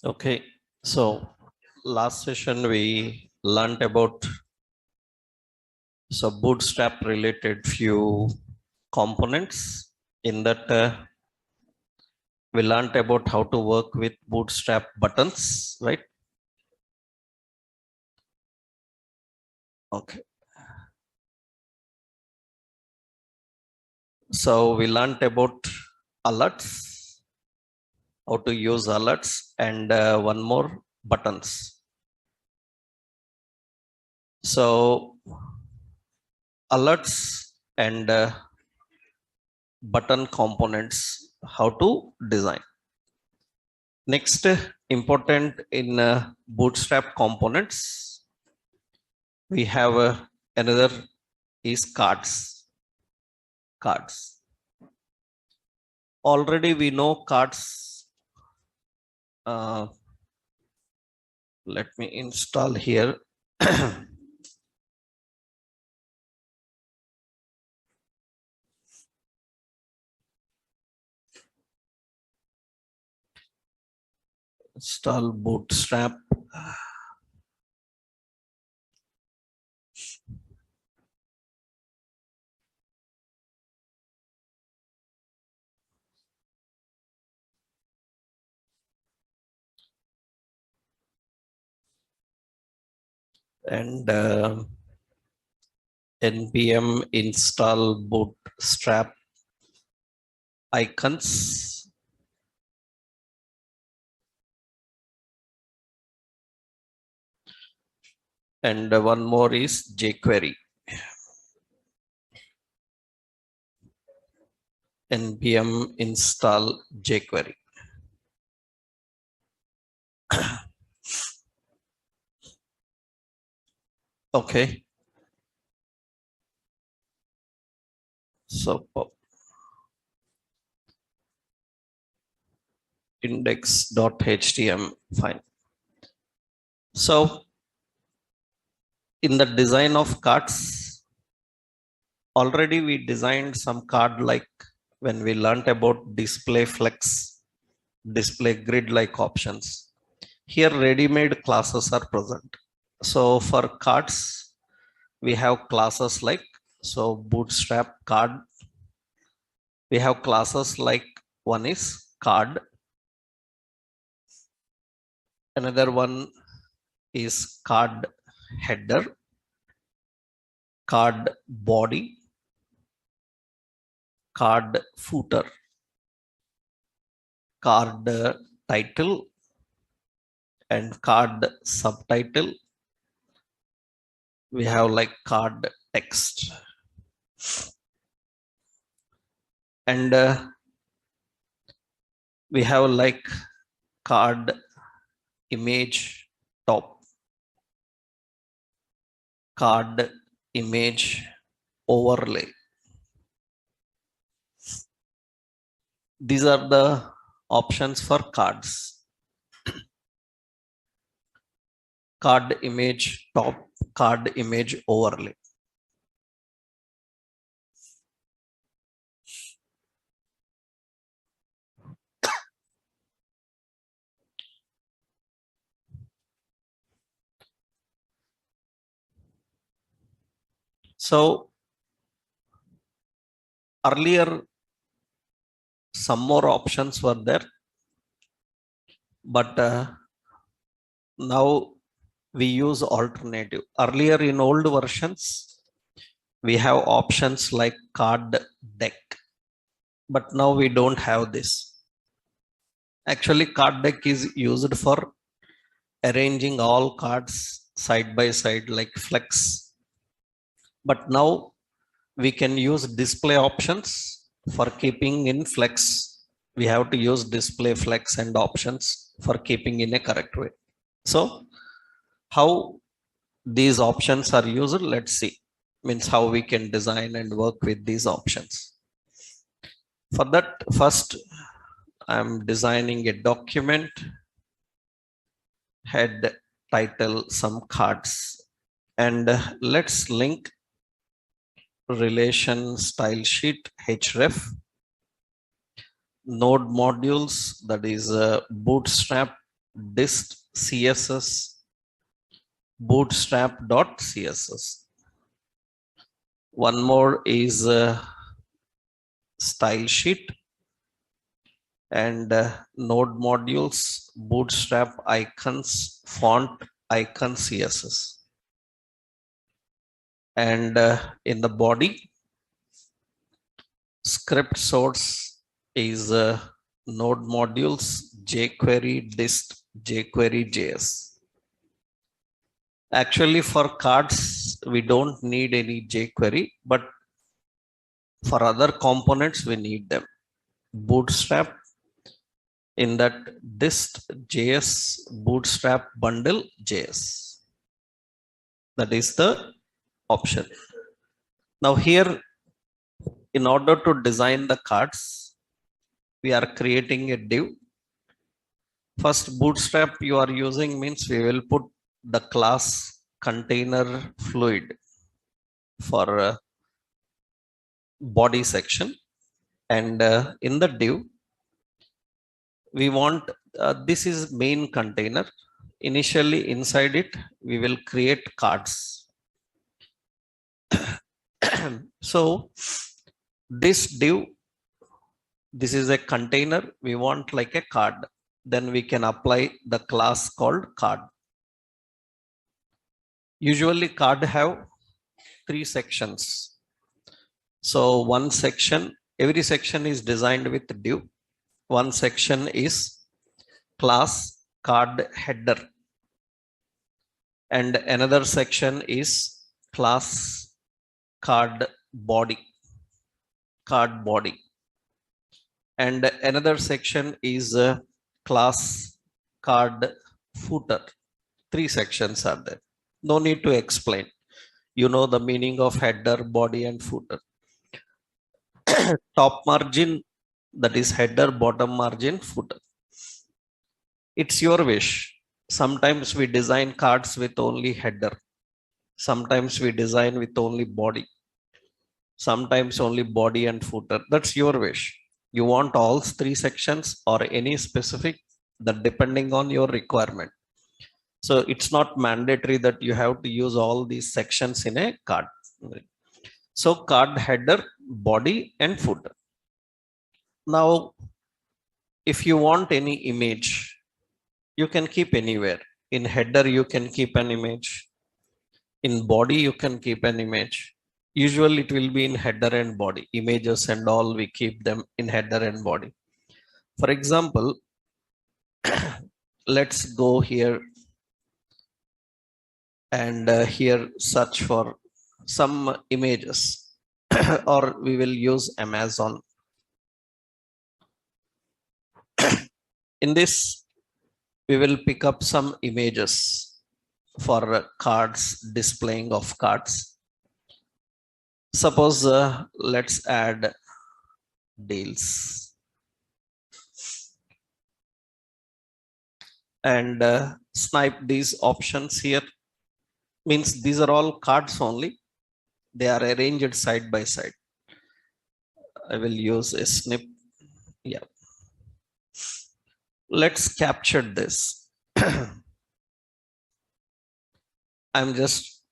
Okay, so last session we learned about bootstrap related few components. In that, we learned about how to work with bootstrap buttons, right? Okay, so we learned about alerts, how to use alerts, and one more buttons. So alerts and button components, how to design. Next, important in bootstrap components, we have another is cards. Cards. Already we know cards. Let me install here. Install bootstrap. And npm install bootstrap icons. And one more is jQuery. npm install jQuery. Okay. So index.html, fine. So in the design of cards, already we designed some card like when we learned about display flex, display grid like options. Here ready-made classes are present. So for cards, we have classes like, so bootstrap card, we have classes like one is card, another one is card header, card body, card footer, card title, and card subtitle. We have like card text. And we have like card image top, card image overlay. These are the options for cards. Card image top, card image overlay. So earlier some more options were there, but now we use alternative. Earlier in old versions, we have options like card deck, but now we don't have this. Actually, card deck is used for arranging all cards side by side like flex. But now we can use display options for keeping in flex. We have to use display flex and options for keeping in a correct way. So how these options are used, let's see. Means how we can design and work with these options. For that, first I'm designing a document, head, title, some cards, and let's link relation style sheet href, node modules, that is bootstrap dist CSS bootstrap.css. One more is style sheet and node modules, bootstrap icons, font icon CSS. And in the body, script source is node modules, jQuery dist, jQuery JS. Actually, for cards, we don't need any jQuery, but for other components, we need them. Bootstrap in that dist JS bootstrap bundle JS. That is the option. Now here, in order to design the cards, we are creating a div. First, bootstrap you are using means we will put the class container fluid for body section, and in the div we want this is main container. Initially inside it we will create cards. So this div, this is a container, we want like a card, then we can apply the class called card. Usually card have 3 sections. So one section, every section is designed with div. One section is class card header, and another section is class card body, and another section is class card footer. 3 sections are there. No need to explain. You know the meaning of header, body, and footer. Top margin, that is header, bottom margin, footer. It's your wish. Sometimes we design cards with only header. Sometimes we design with only body. Sometimes only body and footer. That's your wish. You want all 3 sections or any specific, that depending on your requirement. So it's not mandatory that you have to use all these sections in a card. So card header, body, and footer. Now, if you want any image, you can keep anywhere. In header, you can keep an image. In body, you can keep an image. Usually it will be in header and body. Images and all, we keep them in header and body. For example, let's go here and here search for some images or we will use Amazon. In this, we will pick up some images for cards, displaying of cards. Suppose let's add deals and snipe these options here. Means these are all cards only. They are arranged side by side. I will use a snip. Yeah. Let's capture this. I'm just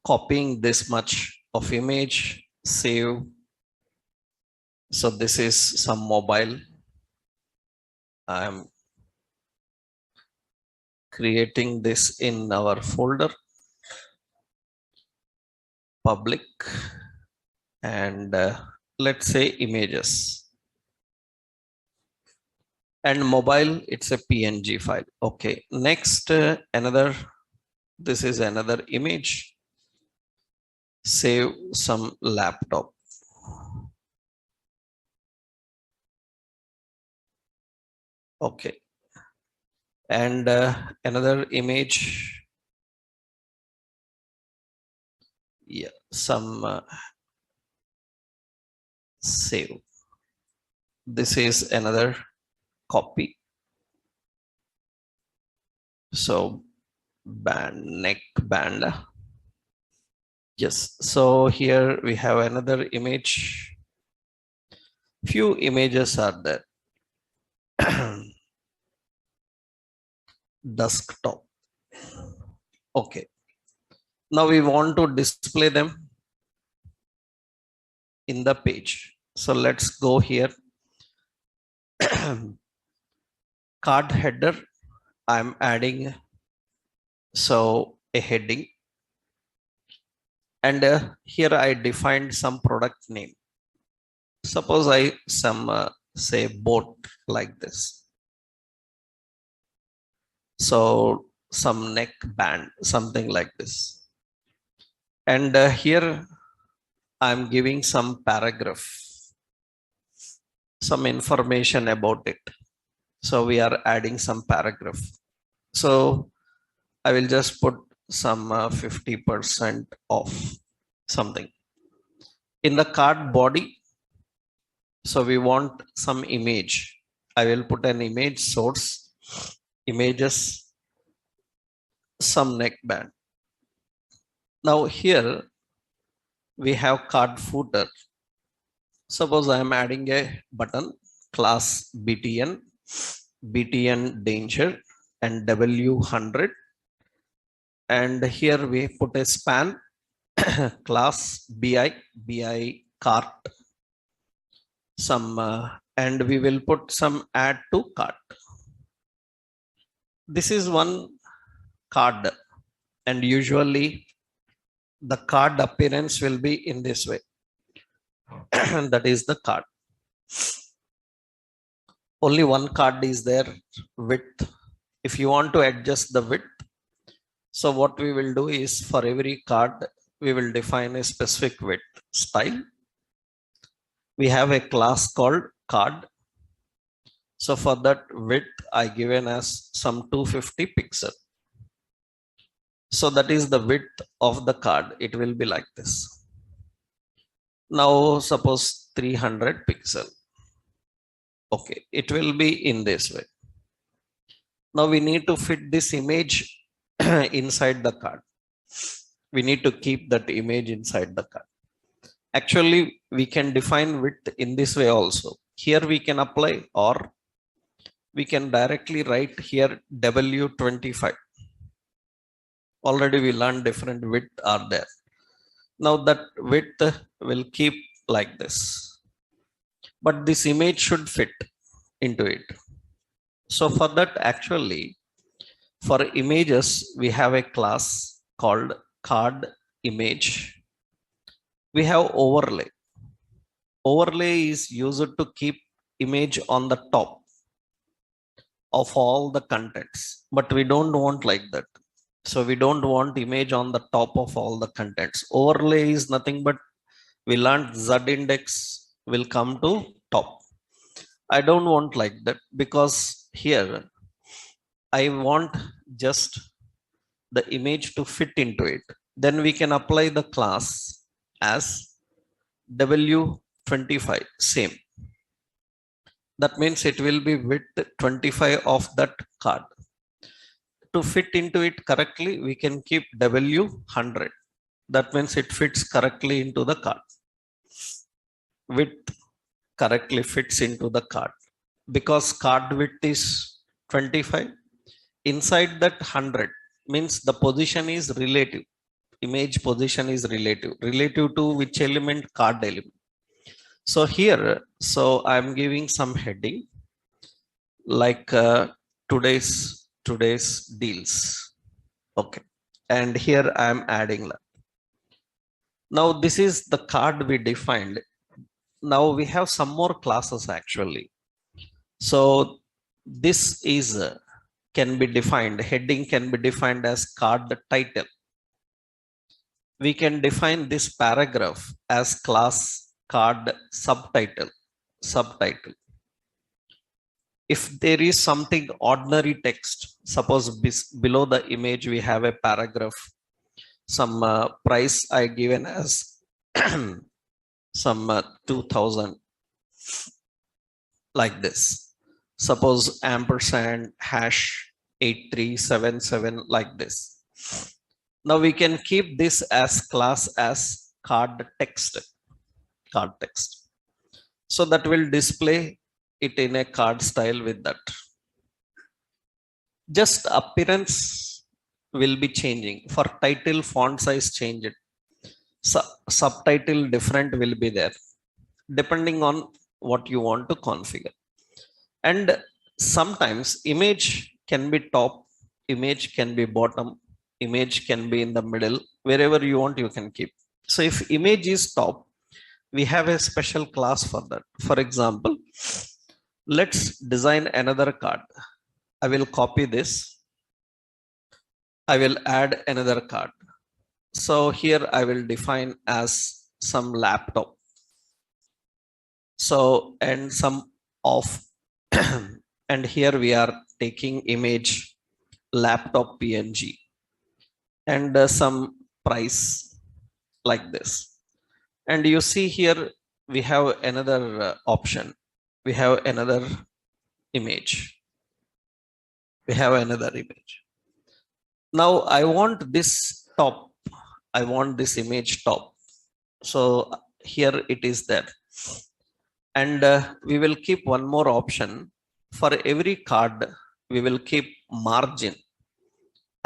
copying this much of image, save. So this is some mobile. I'm creating this in our folder, public, and let's say images. And mobile, it's a PNG file. Okay, next another, this is another image. Save some laptop. Okay, and another image. Yeah, some save. This is another copy. So band, neck band. Yes, so here we have another image. Few images are there. desktop. Okay. Now we want to display them in the page. So let's go here. Card header, I'm adding so a heading, and here I defined some product name. Suppose I say boat like this. So some neck band, something like this. And here I'm giving some paragraph, some information about it. So we are adding some paragraph. So I will just put some 50% off something. In the card body, so we want some image. I will put an image source, images, some neckband. Now here we have card footer. Suppose I am adding a button, class BTN danger and W100. And here we put a span, class BI cart, some, and we will put some add to cart. This is one card, and usually the card appearance will be in this way. That is the card. Only one card is there, width. If you want to adjust the width, so what we will do is for every card, we will define a specific width style. We have a class called card. So for that width, I given as some 250 pixel. So that is the width of the card. It will be like this. Now suppose 300 pixel. Okay, it will be in this way. Now we need to fit this image inside the card. We need to keep that image inside the card. Actually, we can define width in this way also. Here we can apply, or we can directly write here W25. Already we learned different width are there. Now that width will keep like this. But this image should fit into it. So for that, actually, for images, we have a class called card image. We have overlay. Overlay is used to keep image on the top of all the contents, but we don't want like that. So we don't want image on the top of all the contents. Overlay is nothing but we learned Z index will come to top. I don't want like that, because here I want just the image to fit into it. Then we can apply the class as W25, same. That means it will be width 25 of that card. To fit into it correctly, we can keep W100. That means it fits correctly into the card. Width correctly fits into the card. Because card width is 25, inside that 100 means the position is relative. Image position is relative. Relative to which element? Card element. So here, so I'm giving some heading like today's deals. Okay. And here I'm adding that. Now this is the card we defined. Now we have some more classes actually. So this is can be defined, heading can be defined as card title. We can define this paragraph as class card subtitle. If there is something ordinary text, suppose below the image we have a paragraph, some price I given as some 2000 like this. Suppose ampersand hash 8377 like this. Now we can keep this as class as card text. So that will display it in a card style with that. Just appearance will be changing. For title, font size changed. Subtitle different will be there depending on what you want to configure. And sometimes image can be top, image can be bottom, image can be in the middle. Wherever you want, you can keep. So if image is top, we have a special class for that. For example, let's design another card. I will copy this. I will add another card. So here I will define as some laptop. So, and some of, and here we are taking image laptop PNG and some price like this. And you see here we have another option. We have another image. We have another image. Now I want this top. I want this image top. So here it is there. And we will keep one more option. For every card, we will keep margin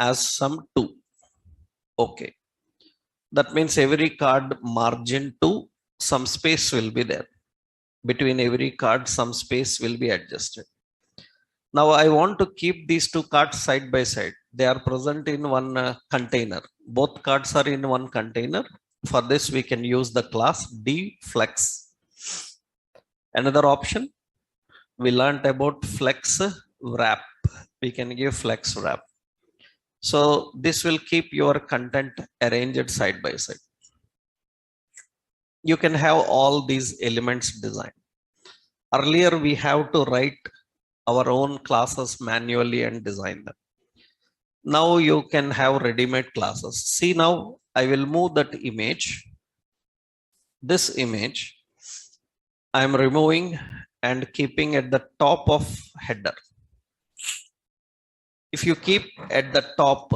as some 2. Okay. That means every card margin 2, some space will be there. Between every card, some space will be adjusted. Now I want to keep these 2 cards side by side. They are present in one container. Both cards are in one container. For this, we can use the class dflex. Another option, we learned about flex wrap. We can give flex wrap. So this will keep your content arranged side by side. You can have all these elements designed. Earlier, we have to write our own classes manually and design them. Now you can have ready-made classes. See, now I will move that image. This image I am removing and keeping at the top of header. If you keep at the top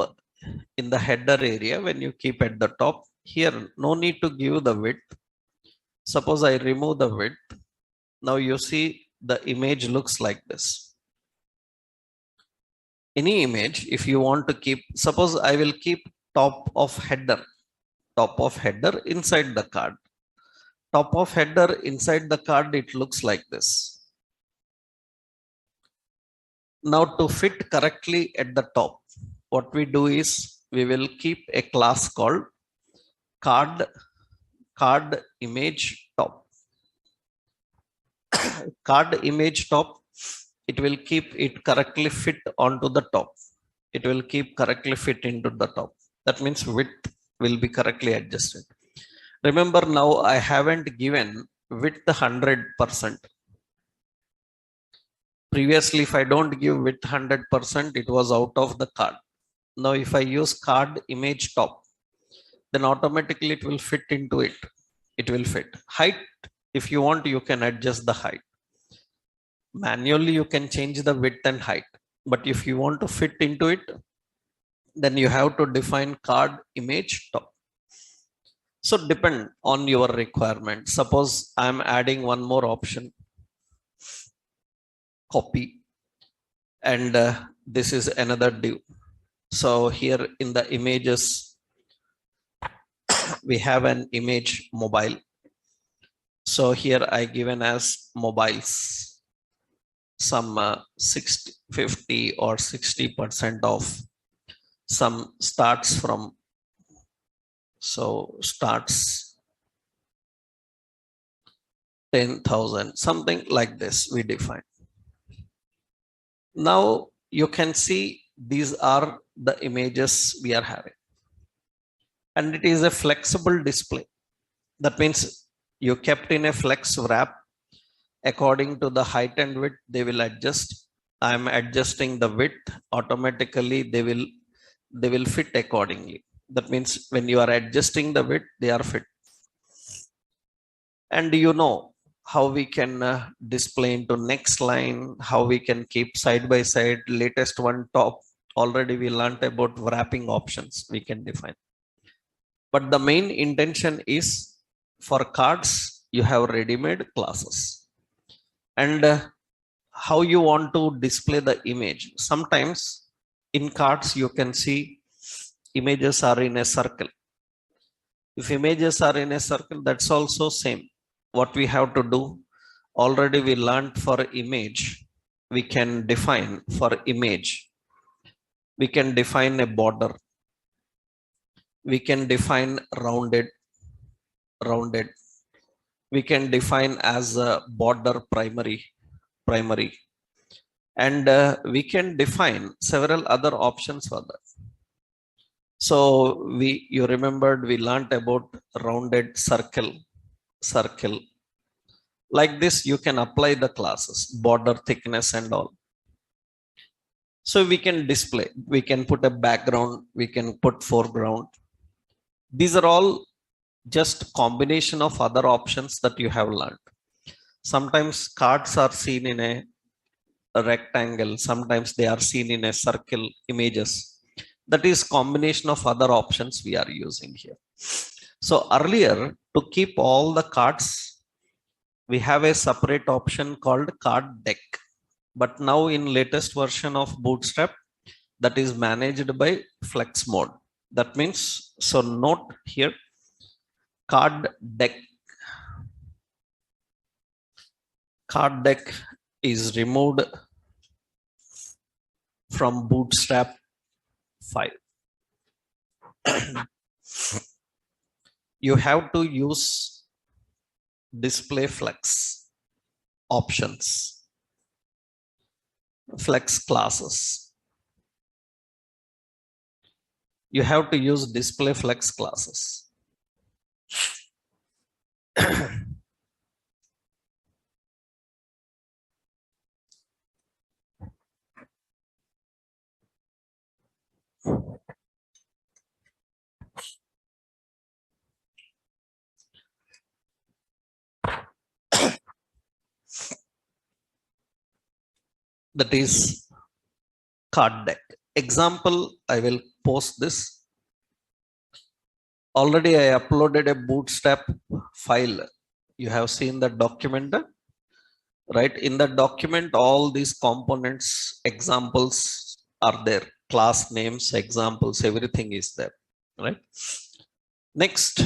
in the header area, when you keep at the top here, no need to give the width. Suppose I remove the width. Now you see the image looks like this. Any image, if you want to keep, suppose I will keep top of header inside the card. Top of header inside the card, it looks like this. Now to fit correctly at the top, what we do is we will keep a class called card image top. Card image top, it will keep it correctly fit onto the top. It will keep correctly fit into the top. That means width will be correctly adjusted. Remember, now I haven't given width 100%. Previously, if I don't give width 100%, it was out of the card. Now, if I use card image top, then automatically it will fit into it. It will fit. Height, if you want, you can adjust the height. Manually, you can change the width and height. But if you want to fit into it, then you have to define card image top. So depend on your requirement. Suppose I'm adding one more option, copy, and this is another div. So here in the images, we have an image mobile. So here I given as mobiles, some 60, 50 or 60% off. Some starts from, so starts 10,000, something like this we define. Now you can see these are the images we are having. And it is a flexible display. That means you kept in a flex wrap. According to the height and width, they will adjust. I am adjusting the width. Automatically, they will fit accordingly. That means when you are adjusting the width, they are fit. And you know how we can display into next line, how we can keep side by side, latest one top. Already we learned about wrapping options we can define. But the main intention is for cards, you have ready-made classes. And how you want to display the image. Sometimes In cards, you can see images are in a circle. If images are in a circle, that's also same. What we have to do, already we learned for image, we can define for image, we can define a border, we can define rounded, we can define as a border primary, and we can define several other options for that. So you remembered we learned about rounded circle. Like this, you can apply the classes, border thickness and all. So we can display, we can put a background, we can put foreground. These are all just combination of other options that you have learned. Sometimes cards are seen in a rectangle, sometimes they are seen in a circle images. That is combination of other options we are using here. So earlier, to keep all the cards, we have a separate option called card deck. But now in latest version of Bootstrap, that is managed by flex mode. That means, so note here, card deck is removed from Bootstrap 5. You have to use display flex options, flex classes. You have to use display flex classes. That is card deck. Example, I will post this. Already I uploaded a Bootstrap file. You have seen the document, right? In the document, all these components, examples are there. Class names, examples, everything is there, right? Next,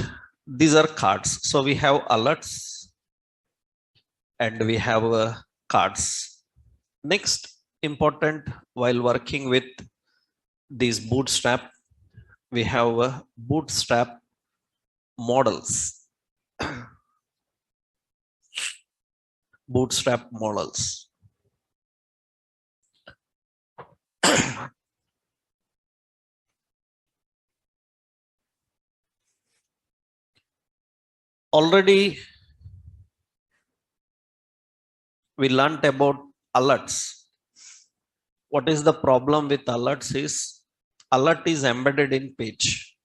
these are cards. So we have alerts and we have cards. Next, important while working with these Bootstrap, we have Bootstrap models. Bootstrap models. Already we learned about alerts. What is the problem with alerts is, alert is embedded in page,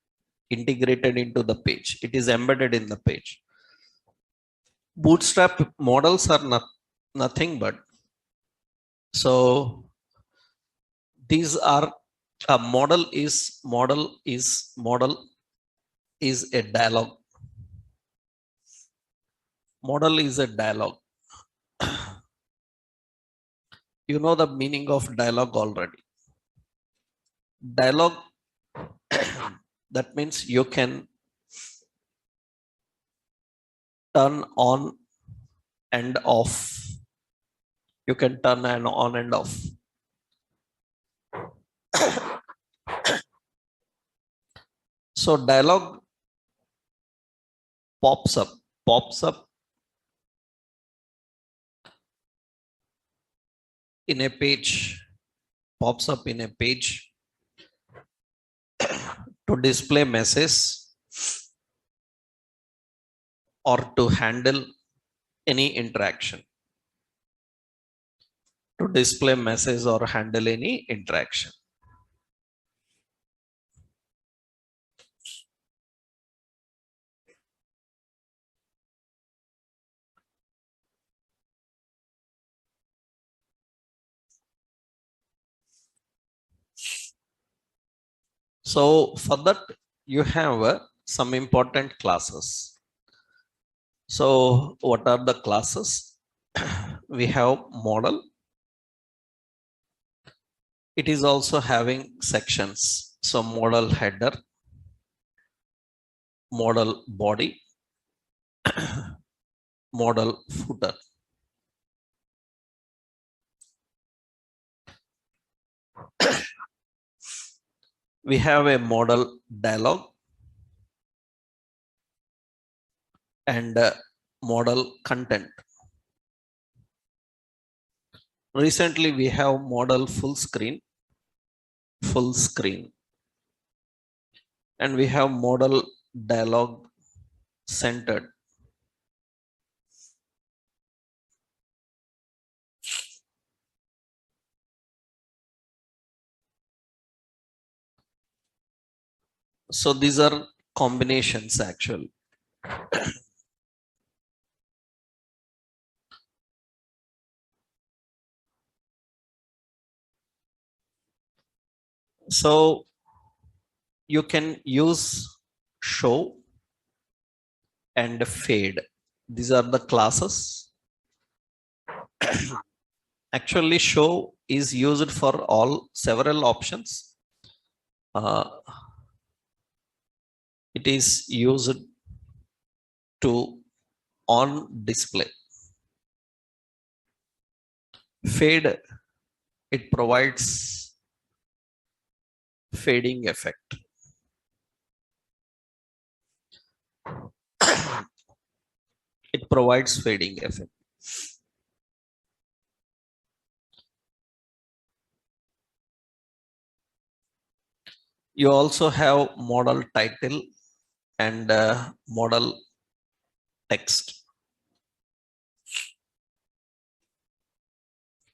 integrated into the page. It is embedded in the page. Bootstrap models are nothing but, so these are a model is a dialogue. Model is a dialogue. You know the meaning of dialogue already. Dialogue, that means you can turn on and off. You can turn on and off. So dialogue pops up in a page, pops up in a page to display message or to handle any interaction. To display message or handle any interaction. So for that, you have some important classes. So what are the classes? We have model. It is also having sections. So model header, model body, model footer. We have a model dialog and model content. Recently, we have model full screen, and we have model dialog centered. So these are combinations actually. So you can use show and fade. These are the classes. Actually, show is used for all several options. It is used to on display. Fade, it provides fading effect. It provides fading effect. You also have model title and model text.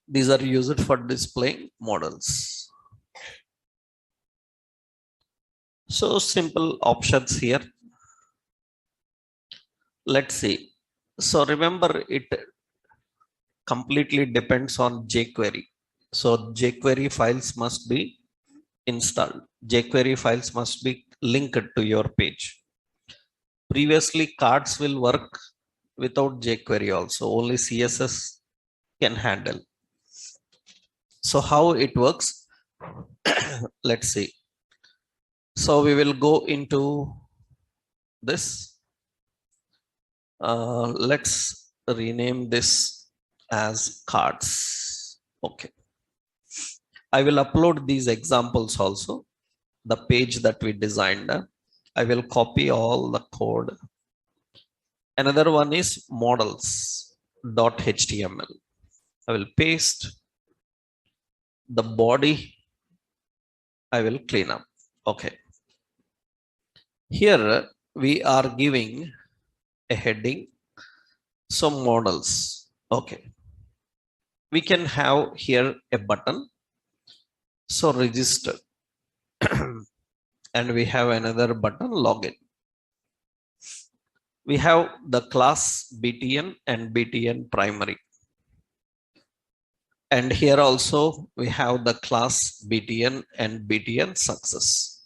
These are used for displaying models. So simple options here. Let's see. So remember, it completely depends on jQuery. So jQuery files must be installed. jQuery files must be linked to your page. Previously, cards will work without jQuery also. Only CSS can handle. So how it works? Let's see. So we will go into this. Let's rename this as cards. Okay. I will upload these examples also, the page that we designed. I will copy all the code. Another one is models.html. I will paste the body. I will clean up. Okay. Here we are giving a heading, some models. Okay. We can have here a button. So register. And we have another button, login. We have the class BTN and BTN primary. And here also we have the class BTN and BTN success.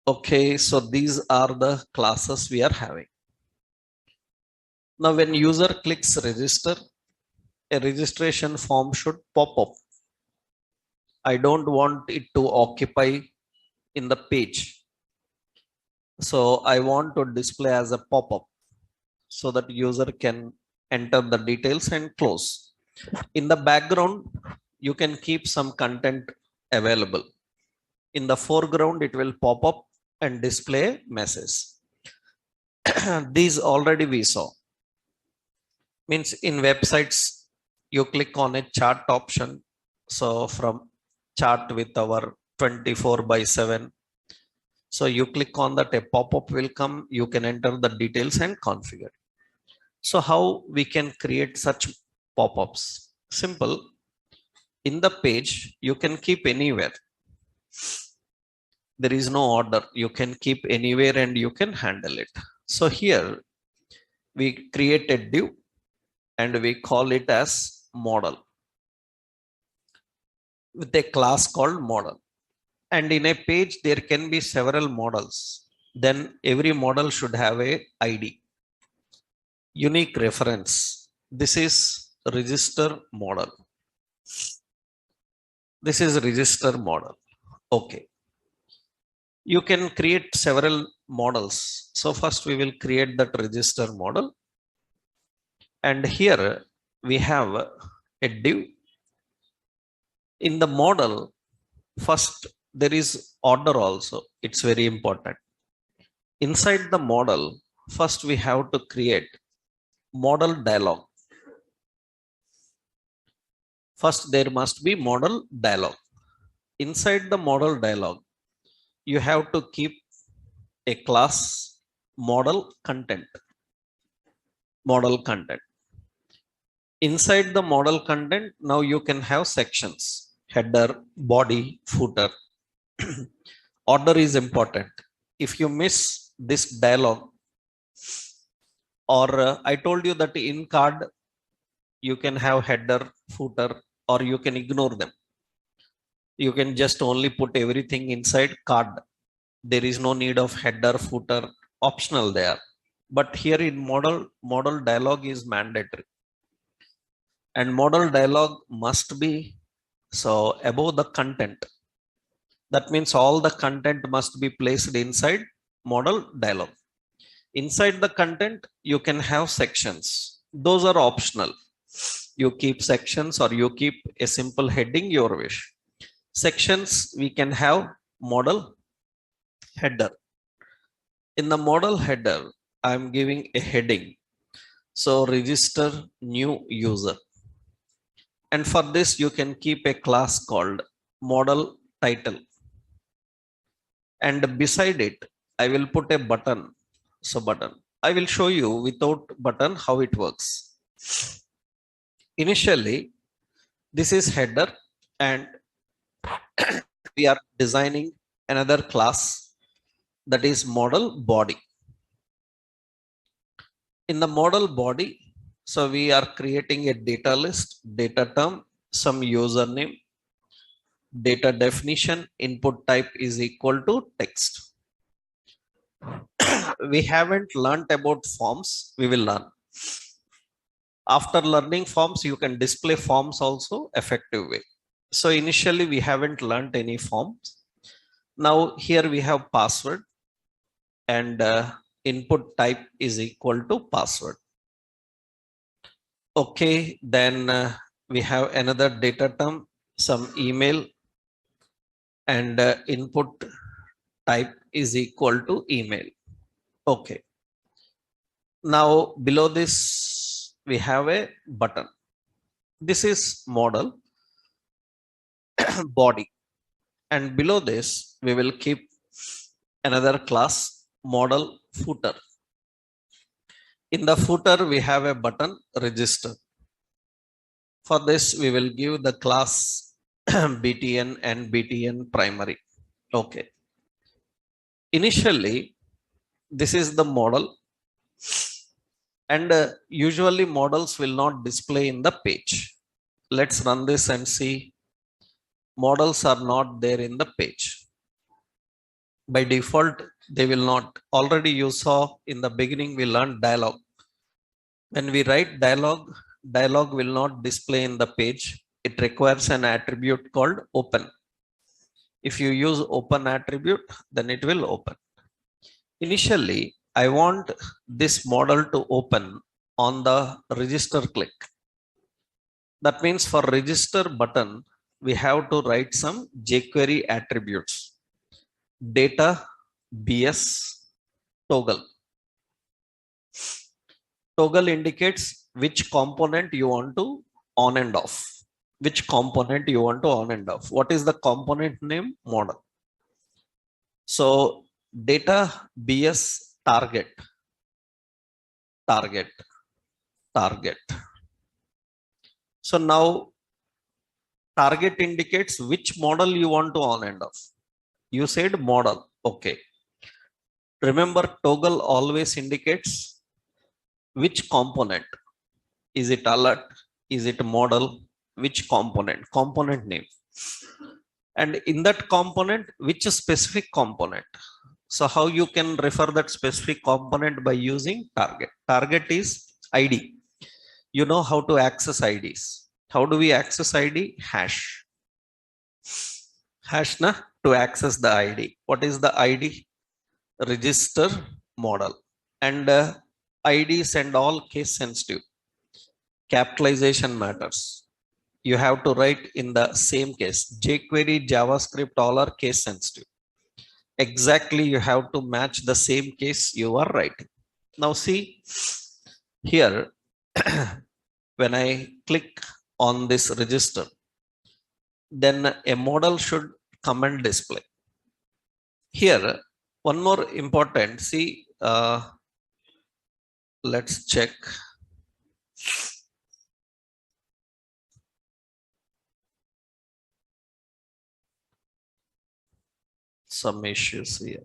Okay, so these are the classes we are having. Now when user clicks register, a registration form should pop up. I don't want it to occupy in the page. So I want to display as a pop-up so that user can enter the details and close. In the background, you can keep some content available. In the foreground, it will pop up and display message. These already we saw. Means in websites, you click on a chart option. So from chart with our 24/7. So you click on that, a pop-up will come. You can enter the details and configure. So how we can create such pop-ups? Simple. In the page, you can keep anywhere. There is no order. You can keep anywhere and you can handle it. So here we create a div and we call it as model with a class called model. And in a page, there can be several models. Then every model should have a ID. Unique reference. This is register model. This is register model. Okay. You can create several models. So first we will create that register model. And here we have a div. In the model, first there is order also. It's very important. Inside the model, first we have to create model dialog. First, there must be model dialog. Inside the model dialog, you have to keep a class model content. Model content. Inside the model content, now you can have sections, header, body, footer. Order is important. If you miss this dialog, or I told you that in card, you can have header, footer, or you can ignore them. You can just only put everything inside card. There is no need of header, footer, optional there. But here in model dialog is mandatory. And model dialog must be so above the content. That means all the content must be placed inside model dialog. Inside the content, you can have sections. Those are optional. You keep sections or you keep a simple heading, your wish. Sections, we can have model header. In the model header, I'm giving a heading. So register new user. And for this, you can keep a class called model title. And beside it, I will put a button. So button. I will show you without button how it works. Initially, this is header and we are designing another class that is model body. In the model body, so we are creating a data list, data term, some username, data definition, input type is equal to text. We haven't learned about forms, we will learn. After learning forms, you can display forms also effective way. So initially we haven't learned any forms. Now here we have password and input type is equal to password. Okay, then we have another data term, some email and input type is equal to email. Okay. Now below this, we have a button. This is model body. And below this, we will keep another class model footer. In the footer, we have a button register. For this, we will give the class BTN and BTN primary. Okay. Initially, this is the model. And usually models will not display in the page. Let's run this and see. Models are not there in the page. By default, they will not. Already you saw in the beginning, we learned dialog. When we write dialog, dialog will not display in the page. It requires an attribute called open. If you use open attribute, then it will open. Initially, I want this model to open on the register click. That means for register button, we have to write some jQuery attributes. Data, BS, toggle. Toggle indicates which component you want to on and off. Which component you want to on and off. What is the component name? Model. So data, BS, target. Target. Target. So now target indicates which model you want to on and off. You said model. Okay. Remember, toggle always indicates which component. Is it alert? Is it model? Which component? Component name. And in that component, which specific component? So how you can refer that specific component by using target. Target is ID. You know how to access IDs. How do we access ID? Hash. hash na to access the ID. What is the ID? Register model. And IDs and all case sensitive. Capitalization matters. You have to write in the same case. jQuery, JavaScript, all are case sensitive. Exactly, you have to match the same case you are writing. Now see here, when I click on this register, then a model should come and display. Here, one more important, see, let's check. Some issues here.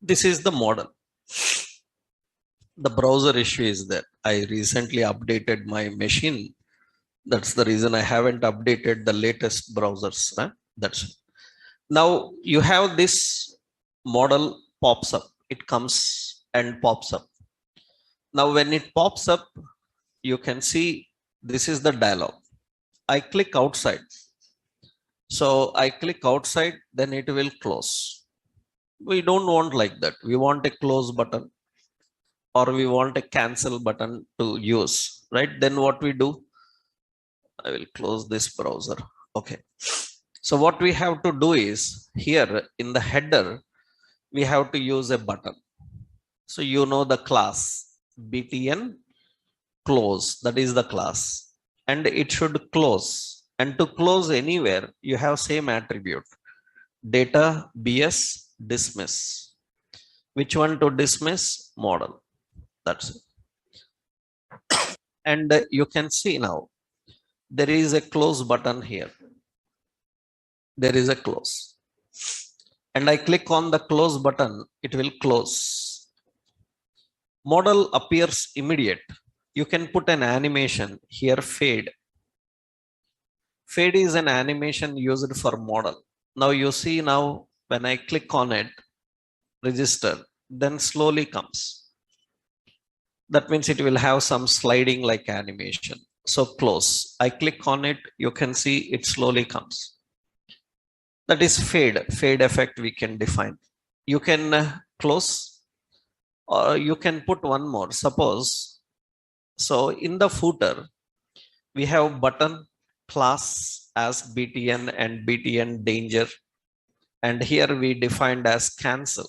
This is the model. The browser issue is that I recently updated my machine. That's the reason I haven't updated the latest browsers. Huh? That's now you have this model pops up. It comes and pops up. Now when it pops up, you can see this is the dialog. I click outside. So I click outside, then it will close. We don't want like that. We want a close button or we want a cancel button to use, right? Then what we do, I will close this browser. Okay. So what we have to do is here in the header, we have to use a button. So you know the class btn close, that is the class, and it should close. And to close anywhere, you have same attribute, data bs dismiss. Which one to dismiss? Model. That's it. And you can see now there is a close button here. There is a close. And I click on the close button, it will close. Model appears immediate. You can put an animation here, fade. Fade is an animation used for model. Now you see now when I click on it, register, then slowly comes. That means it will have some sliding like animation. So close. I click on it, you can see it slowly comes. That is fade. Fade effect we can define. You can close or you can put one more. Suppose, so in the footer, we have button class as btn and btn danger. And here we defined as cancel.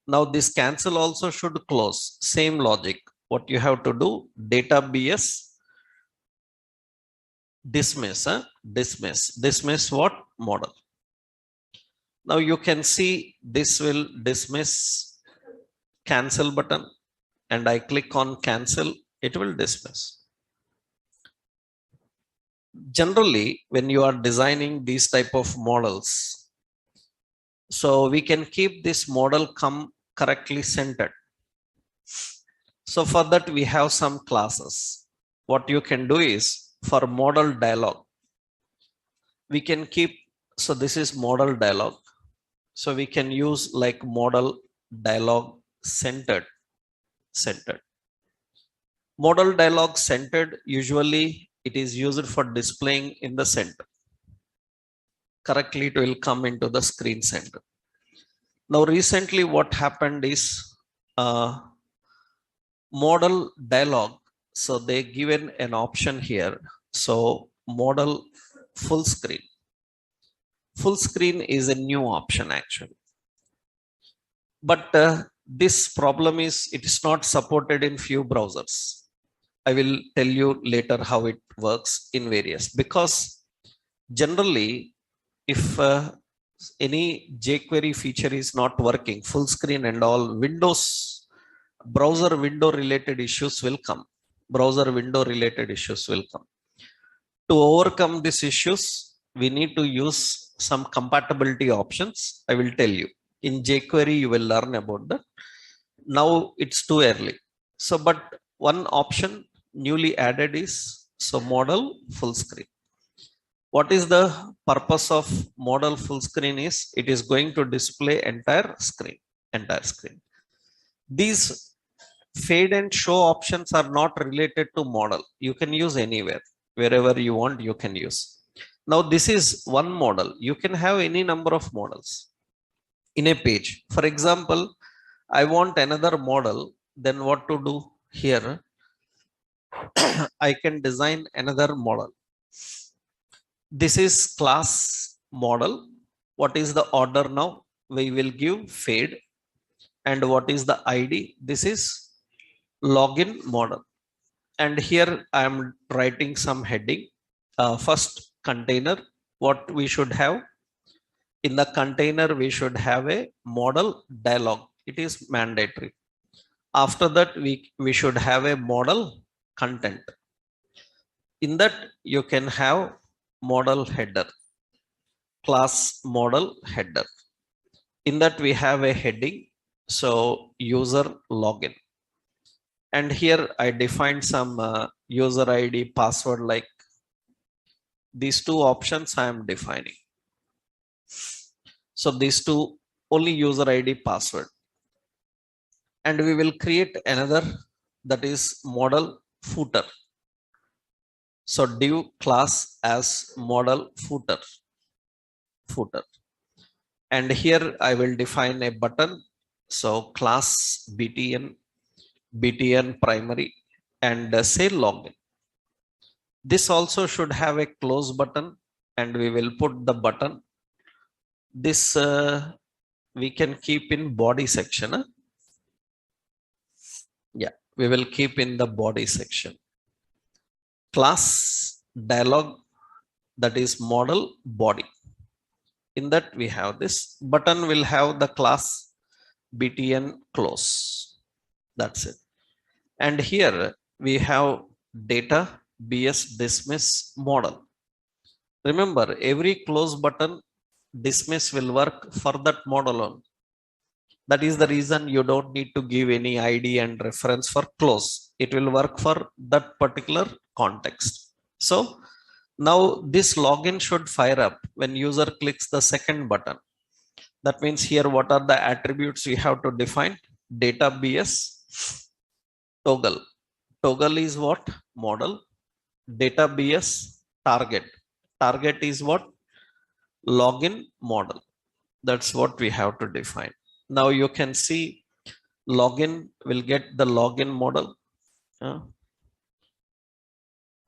Now this cancel also should close. Same logic. What you have to do, data bs dismiss, dismiss what? Model. Now you can see this will dismiss cancel button, and I click on cancel, it will dismiss. Generally, when you are designing these type of models, so we can keep this model come correctly centered. So for that, we have some classes. What you can do is for model dialog, we can keep, so this is model dialog. So we can use like model dialog centered. Model dialog centered, usually it is used for displaying in the center. Correctly, it will come into the screen center. Now recently what happened is model dialog. So they given an option here. So model full screen. Full screen is a new option actually. But this problem is it is not supported in few browsers. I will tell you later how it works in various, because generally if any jQuery feature is not working, full screen and all, Windows browser window related issues will come. Browser window related issues will come. To overcome these issues, we need to use some compatibility options. I will tell you. In jQuery, you will learn about that. Now it's too early. So, but one option newly added is so model full screen. What is the purpose of model full screen is it is going to display entire screen. These fade and show options are not related to model. You can use anywhere, wherever you want, you can use. Now, this is one model. You can have any number of models in a page. For example, I want another model, then what to do here? I can design another model. This is class model. What is the order now? We will give fade. And what is the ID? This is login model. And here I am writing some heading. First container, what we should have in the container, we should have a model dialog. It is mandatory. After that, we should have a model content. In that, you can have model header, class model header. In that, we have a heading. So user login. And here I defined some user ID password, like these two options I am defining. So these two only user ID password. And we will create another, that is model footer. So div class as model footer. And here I will define a button. So class btn primary, and say login. This also should have a close button, and we will put the button. This we can keep in body section. Yeah, we will keep in the body section. Class dialog, that is model body. In that we have this button will have the class btn close. That's it. And here we have data bs dismiss model. Remember, every close button dismiss will work for that model only. That is the reason you don't need to give any ID and reference for close. It will work for that particular context. So now this login should fire up when user clicks the second button. That means here, what are the attributes we have to define? Data BS toggle. Toggle is what? Model. Data BS target. Target is what? Login model. That's what we have to define. Now you can see login will get the login model.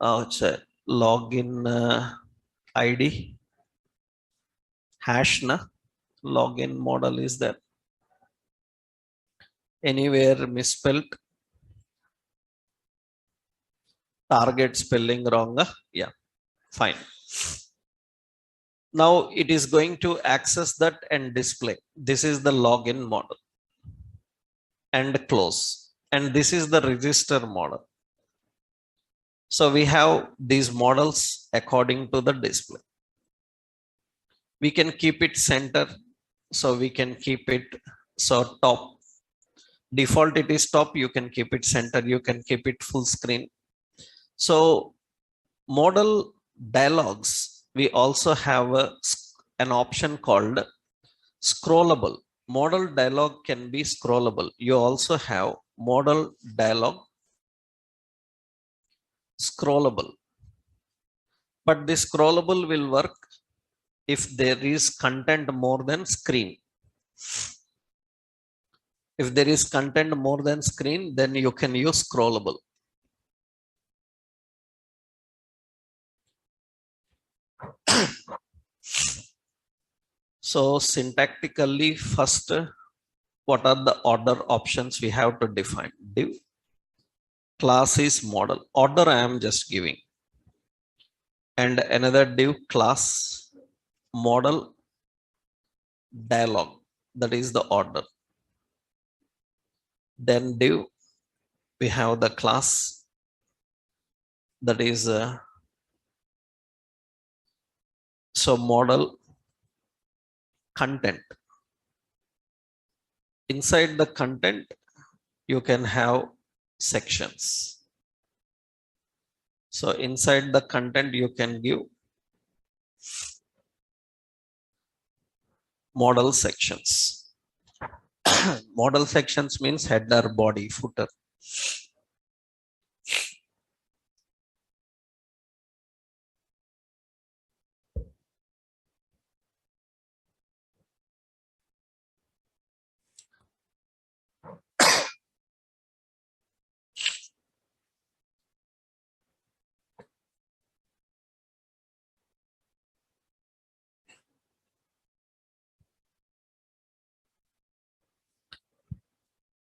It's a login ID hash na login model is there. Anywhere misspelled, target spelling wrong. Yeah, fine. Now it is going to access that and display. This is the login model and close. And this is the register model. So we have these models according to the display. We can keep it center. So we can keep it so top. Default it is top. You can keep it center. You can keep it full screen. So model dialogues, we also have an option called scrollable. Model dialog can be scrollable. You also have model dialog scrollable. But this scrollable will work if there is content more than screen. If there is content more than screen, then you can use scrollable. So syntactically, first, what are the order options we have to define? Div class is model. Order I am just giving. And another div class model dialog. That is the order. Then div, we have the class, that is So model content. Inside the content, you can have sections. So inside the content, you can give model sections. Model sections means header, body, footer.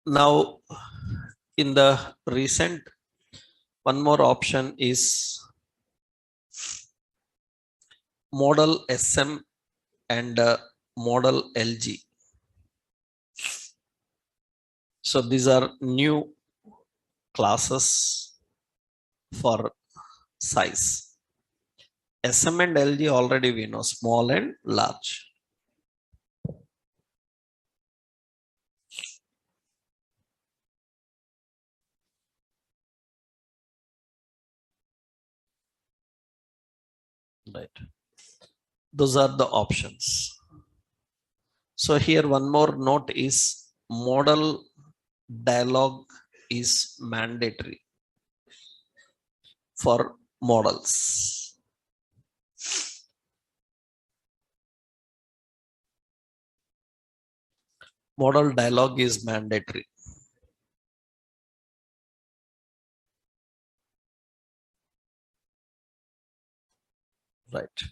Now, in the recent, one more option is model SM and model LG. So these are new classes for size. SM and LG already we know, small and large. Right. Those are the options. So here one more note is model dialog is mandatory for models. Model dialog is mandatory. Right.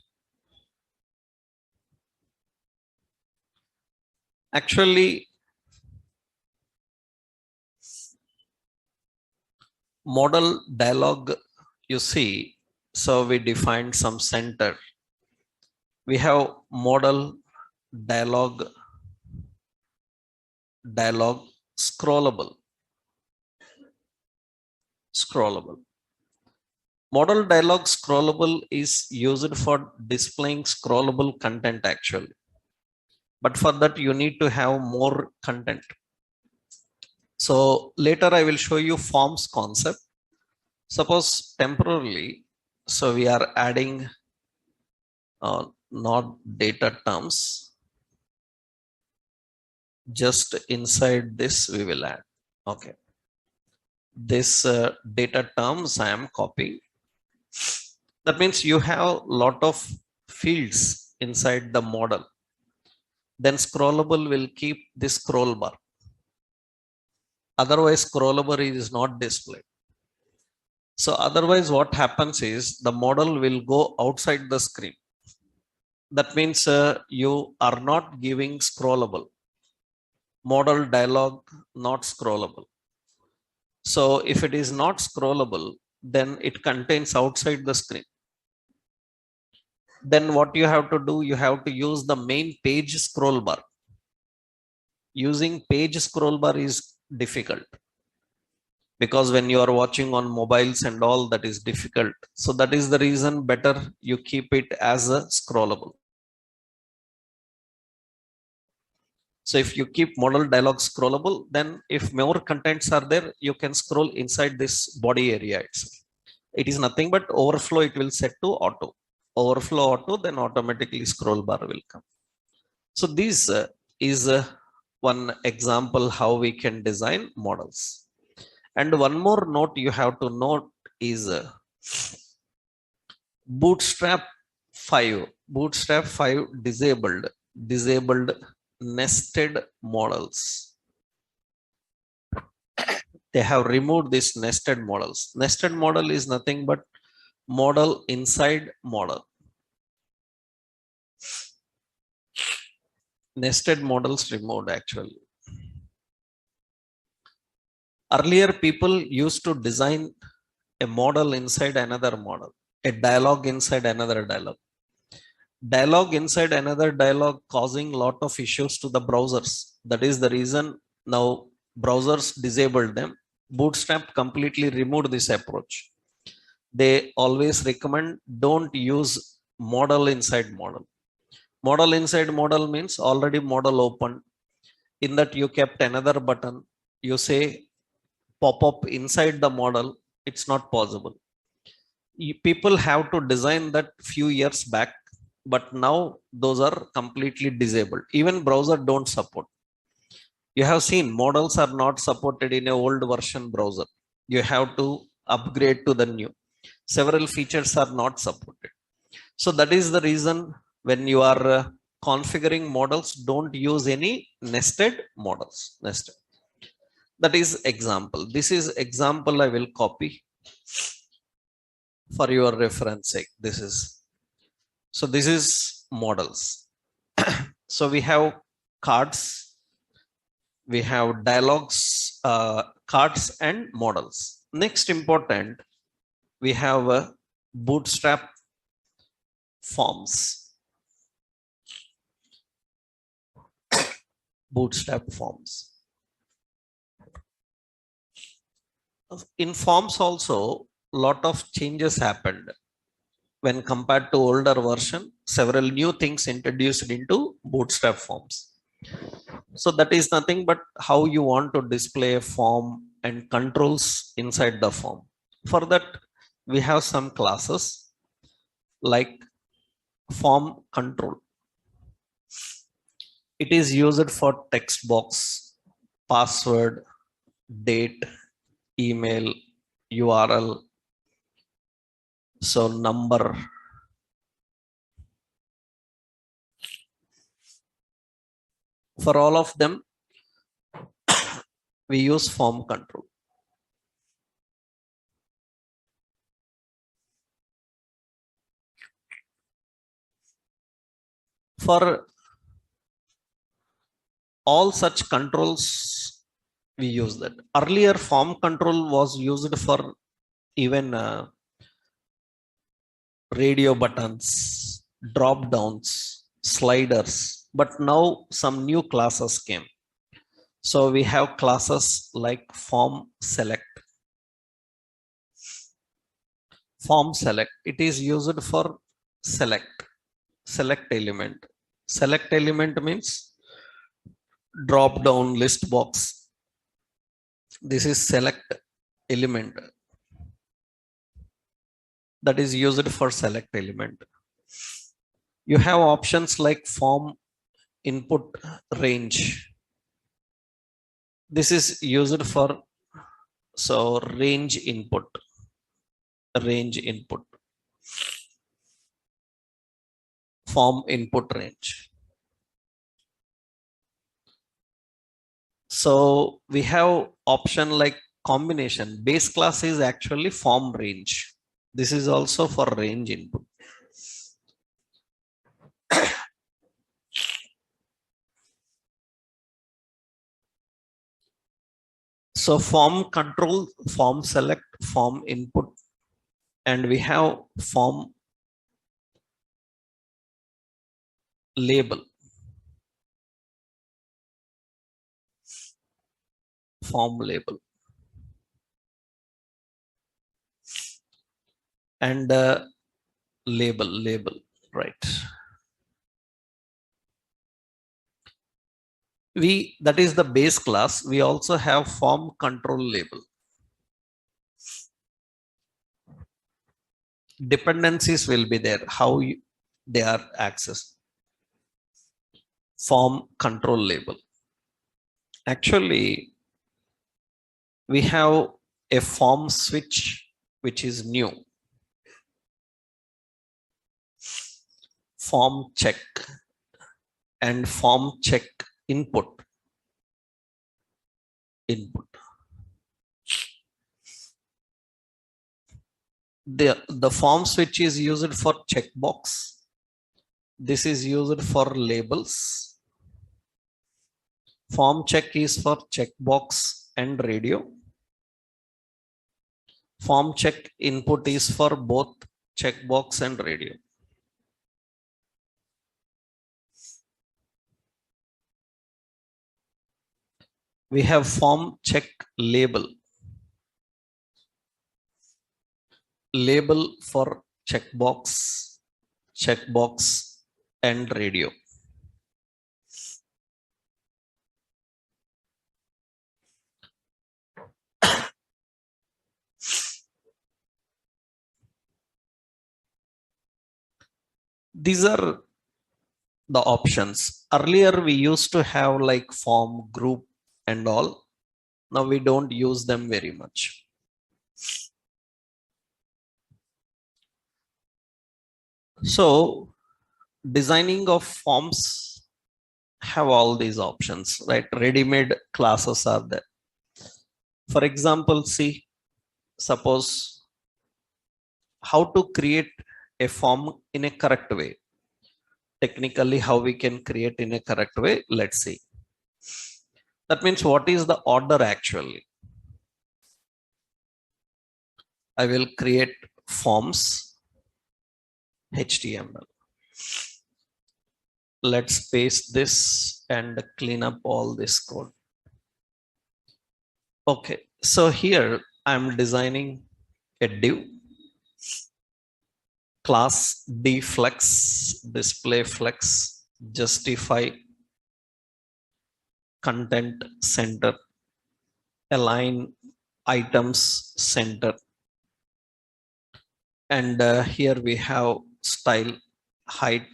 Actually, model dialog, you see, so we defined some center. We have model dialog scrollable. Model dialog scrollable is used for displaying scrollable content actually. But for that, you need to have more content. So later I will show you forms concept. Suppose temporarily, so we are adding not data terms. Just inside this, we will add. Okay. This data terms I am copying. That means you have a lot of fields inside the model. Then scrollable will keep this scroll bar. Otherwise, scrollable is not displayed. So otherwise, what happens is the model will go outside the screen. That means you are not giving scrollable. Model dialog not scrollable. So if it is not scrollable, then it contains outside the screen. Then what you have to do, you have to use the main page scroll bar. Using page scroll bar is difficult because when you are watching on mobiles and all, that is difficult. So that is the reason better you keep it as a scrollable. So if you keep model dialog scrollable, then if more contents are there, you can scroll inside this body area itself. It is nothing but overflow, it will set to auto. Overflow auto, then automatically scroll bar will come. So this is one example how we can design models. And one more note you have to note is Bootstrap 5. Bootstrap 5 disabled nested models. They have removed this nested models. Nested model is nothing but model inside model. Nested models removed actually. Earlier, people used to design a model inside another model, a dialogue inside another dialogue. Dialogue inside another dialogue causing a lot of issues to the browsers. That is the reason now browsers disabled them. Bootstrap completely removed this approach. They always recommend don't use model inside model. Model inside model means already model open. In that you kept another button. You say pop up inside the model. It's not possible. People have to design that few years back, but now those are completely disabled. Even browser don't support. You have seen models are not supported in a old version browser. You have to upgrade to the new. Several features are not supported. So that is the reason when you are configuring models, don't use any nested models. Nested. That is example. This is example I will copy for your reference sake. This is, so this is models. So we have cards, we have dialogues, cards and models. Next important, we have bootstrap forms. Bootstrap forms. In forms also, lot of changes happened when compared to older version. Several new things introduced into bootstrap forms. So that is nothing but how you want to display a form and controls inside the form. For that, we have some classes like form control. It is used for text box, password, date, email, URL, so number. For all of them, we use form control. For all such controls, we use that. Earlier, form control was used for even radio buttons, drop downs, sliders, but now some new classes came. So we have classes like form select. Form select, it is used for select element. Select element means drop down list box. This is select element that is used for select element. You have options like form input range. This is used for, so range input. Form input range. So we have option like combination. Base class is actually form range. This is also for range input. So form control, form select, form input, and we have form label. Form label. And label, right? That is the base class. We also have form control label. Dependencies will be there, how they are accessed. Form control label. Actually, we have a form switch which is new. Form check and form check input. The form switch is used for checkbox. This is used for labels. Form check is for checkbox and radio. Form check input is for both checkbox and radio. We have form check label. Label for checkbox checkbox, and radio. These are the options. Earlier we used to have like form, group, and all. Now we don't use them very much. So designing of forms have all these options, right? Ready-made classes are there. For example, see, suppose how to create a form in a correct way. Technically, how we can create in a correct way, let's see. That means what is the order actually? I will create forms HTML. Let's paste this and clean up all this code. Okay, so here I'm designing a div class dflex, display flex, justify, content center, align items center. And here we have style height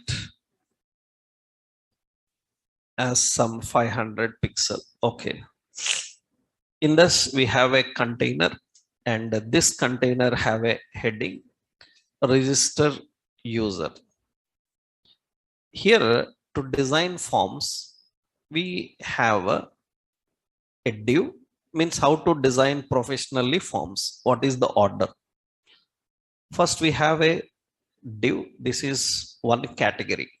as some 500 pixel. Okay. In this, we have a container, and this container have a heading, register user. Here to design forms, we have a div, means how to design professionally forms. What is the order? First, we have a div. This is one category.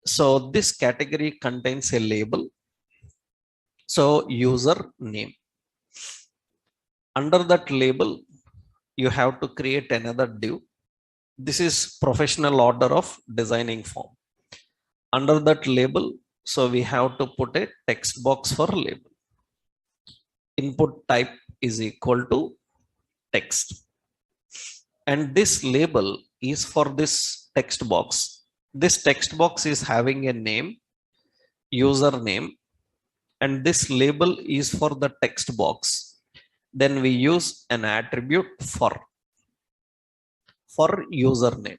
So this category contains a label. So user name. Under that label, you have to create another div. This is professional order of designing form. Under that label, so we have to put a text box for label. Input type is equal to text. And this label is for this text box. This text box is having a name, username, and this label is for the text box. Then we use an attribute for username.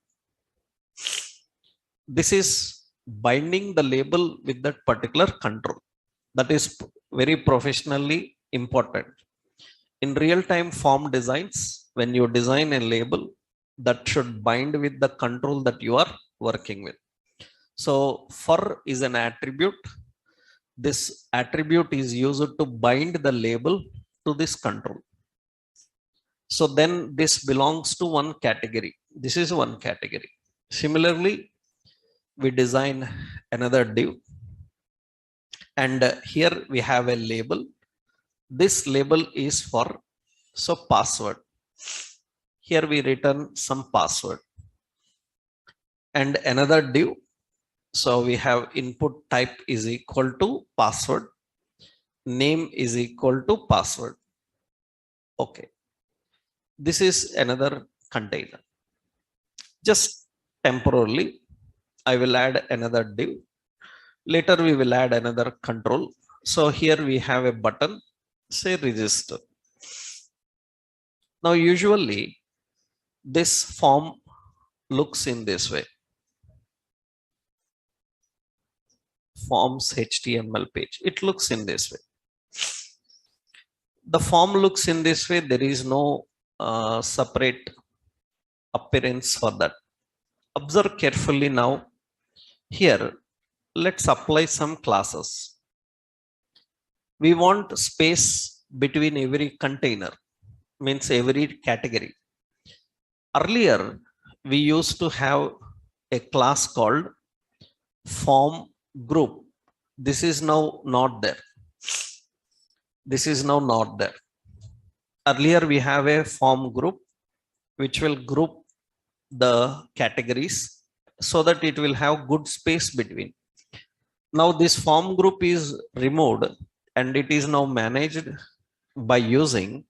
This is binding the label with that particular control. That is very professionally important. In real-time form designs, when you design a label, that should bind with the control that you are working with. So for is an attribute. This attribute is used to bind the label to this control. So then this belongs to one category. This is one category. Similarly, we design another div. And here we have a label. This label is for, so password. Here we return some password. And another div. So we have input type is equal to password. Name is equal to password. Okay. This is another container. Just temporarily, I will add another div. Later we will add another control. So here we have a button, say register. Now usually this form looks in this way. Forms HTML page. It looks in this way. The form looks in this way. There is no separate appearance for that. Observe carefully now. Here, let's apply some classes. We want space between every container, means every category. Earlier, we used to have a class called form group. This is now not there. This is now not there. Earlier, we have a form group which will group the categories so that it will have good space between. Now this form group is removed and it is now managed by using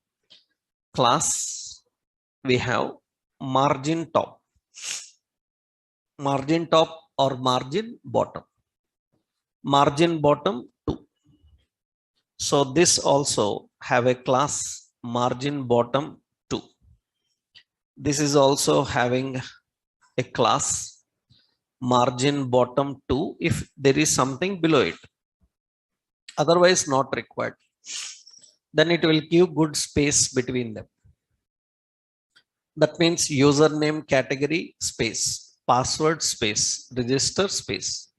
class. We have margin top. margin top or margin bottom. Margin bottom 2. So this also have a class margin bottom 2. This is also having a class margin bottom 2 if there is something below it. Otherwise not required. Then it will give good space between them. That means username category space, password space, register space.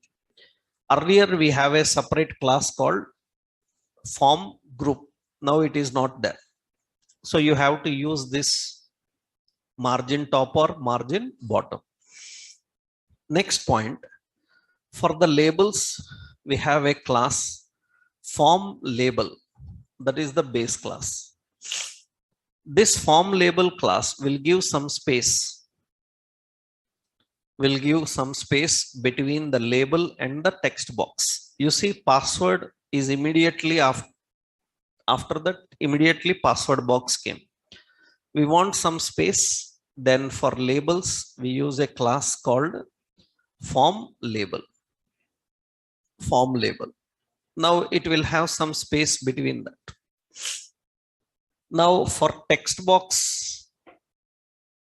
Earlier we have a separate class called form group. Now it is not there. So you have to use this margin top or margin bottom. Next point, for the labels, we have a class form label. That is the base class. This form label class will give some space. Will give some space between the label and the text box. You see, password is immediately after that, immediately password box came. We want some space. Then for labels, we use a class called form label. Form label. Now it will have some space between that. Now for text box,